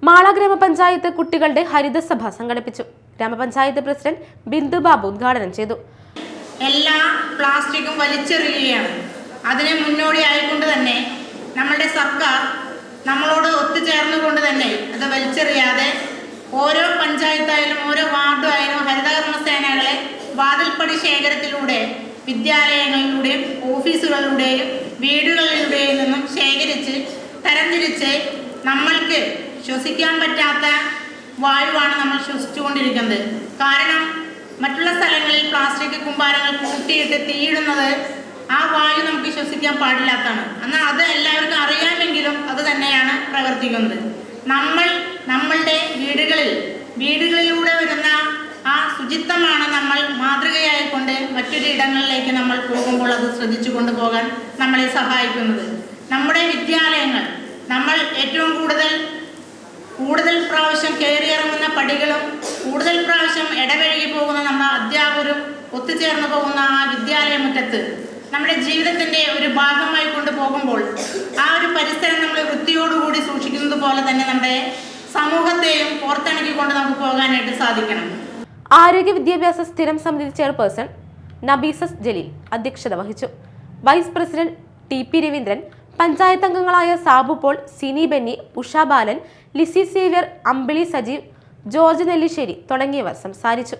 മാള ഗ്രാമപഞ്ചായത്ത് കുട്ടികളുടെ ഹരിതസഭ സംഘടിപ്പിച്ചു. ഗ്രാമപഞ്ചായത്ത് പ്രസിഡന്റ് ബിന്ദു ബാബു ഉദ്ഘാടനം ചെയ്തു. എല്ലാ പ്ലാസ്റ്റിക്കും വലിച്ചെറിയുകയാണ്. അതിനെ മുന്നോടിയായിക്കൊണ്ട് തന്നെ നമ്മളുടെ സർക്കാർ നമ്മളോട് ഒത്തുചേർന്നുകൊണ്ട് തന്നെ അത് വലിച്ചെറിയാതെ ഓരോ പഞ്ചായത്തായാലും ഓരോ വാർഡായാലും ഹരിതകർമ്മസേനകളെ വാതിൽപ്പടി ശേഖരത്തിലൂടെ വിദ്യാലയങ്ങളിലൂടെയും ഓഫീസുകളിലൂടെയും വീടുകളിലൂടെയും നിന്നും ശേഖരിച്ച് തരംതിരിച്ച് നമ്മൾക്ക് ശ്വസിക്കാൻ പറ്റാത്ത വായുവാണ് നമ്മൾ ശ്വസിച്ചുകൊണ്ടിരിക്കുന്നത്. കാരണം മറ്റുള്ള സ്ഥലങ്ങളിൽ പ്ലാസ്റ്റിക് കൂമ്പാരങ്ങൾ കൂട്ടിയിട്ട് തീയിടുന്നത് ആ വായു നമുക്ക് ശ്വസിക്കാൻ പാടില്ലാത്തതാണ്. എന്നാൽ അത് എല്ലാവർക്കും അറിയാമെങ്കിലും അത് തന്നെയാണ് പ്രവർത്തിക്കുന്നത്. നമ്മളുടെ വീടുകളിലൂടെ വരുന്ന ആ ശുചിത്വമാണ് നമ്മൾ മാതൃകയായിക്കൊണ്ട് മറ്റൊരു ഇടങ്ങളിലേക്ക് നമ്മൾ പോകുമ്പോൾ അത് ശ്രദ്ധിച്ചു കൊണ്ടുപോകാൻ നമ്മളെ സഹായിക്കുന്നത്. നമ്മുടെ വിദ്യാലയങ്ങൾ നമ്മൾ ഏറ്റവും കൂടുതൽ പ്രാവശ്യം കയറിയിറങ്ങുന്ന പടികളും കൂടുതൽ പ്രാവശ്യം ഇടവഴകി പോകുന്ന നമ്മുടെ അധ്യാപകരും ഒത്തുചേർന്ന് പോകുന്ന ആ വിദ്യാലയ മുറ്റത്ത് നമ്മുടെ ജീവിതത്തിൻ്റെ ഒരു ഭാഗമായി കൊണ്ടുപോകുമ്പോൾ ആ ഒരു പരിസരം നമ്മൾ വൃത്തിയോടുകൂടി സൂക്ഷിക്കുന്നത് പോലെ തന്നെ നമ്മുടെ സമൂഹത്തെയും പുറത്തിണക്കിക്കൊണ്ട് നമുക്ക് പോകാനായിട്ട് സാധിക്കണം. ആരോഗ്യ വിദ്യാഭ്യാസ സ്ഥിരം സമിതി ചെയർപേഴ്സൺ നബീസസ് ജലീൽ അധ്യക്ഷത വഹിച്ചു. Vice president T P. Raveendran, panchayat അംഗങ്ങളായ Sabu Paul, Sini Benny, Usha Balan, Lissy Xavier, Ambili Sajeev, George Nellissery തുടങ്ങിയവർ സംസാരിച്ചു.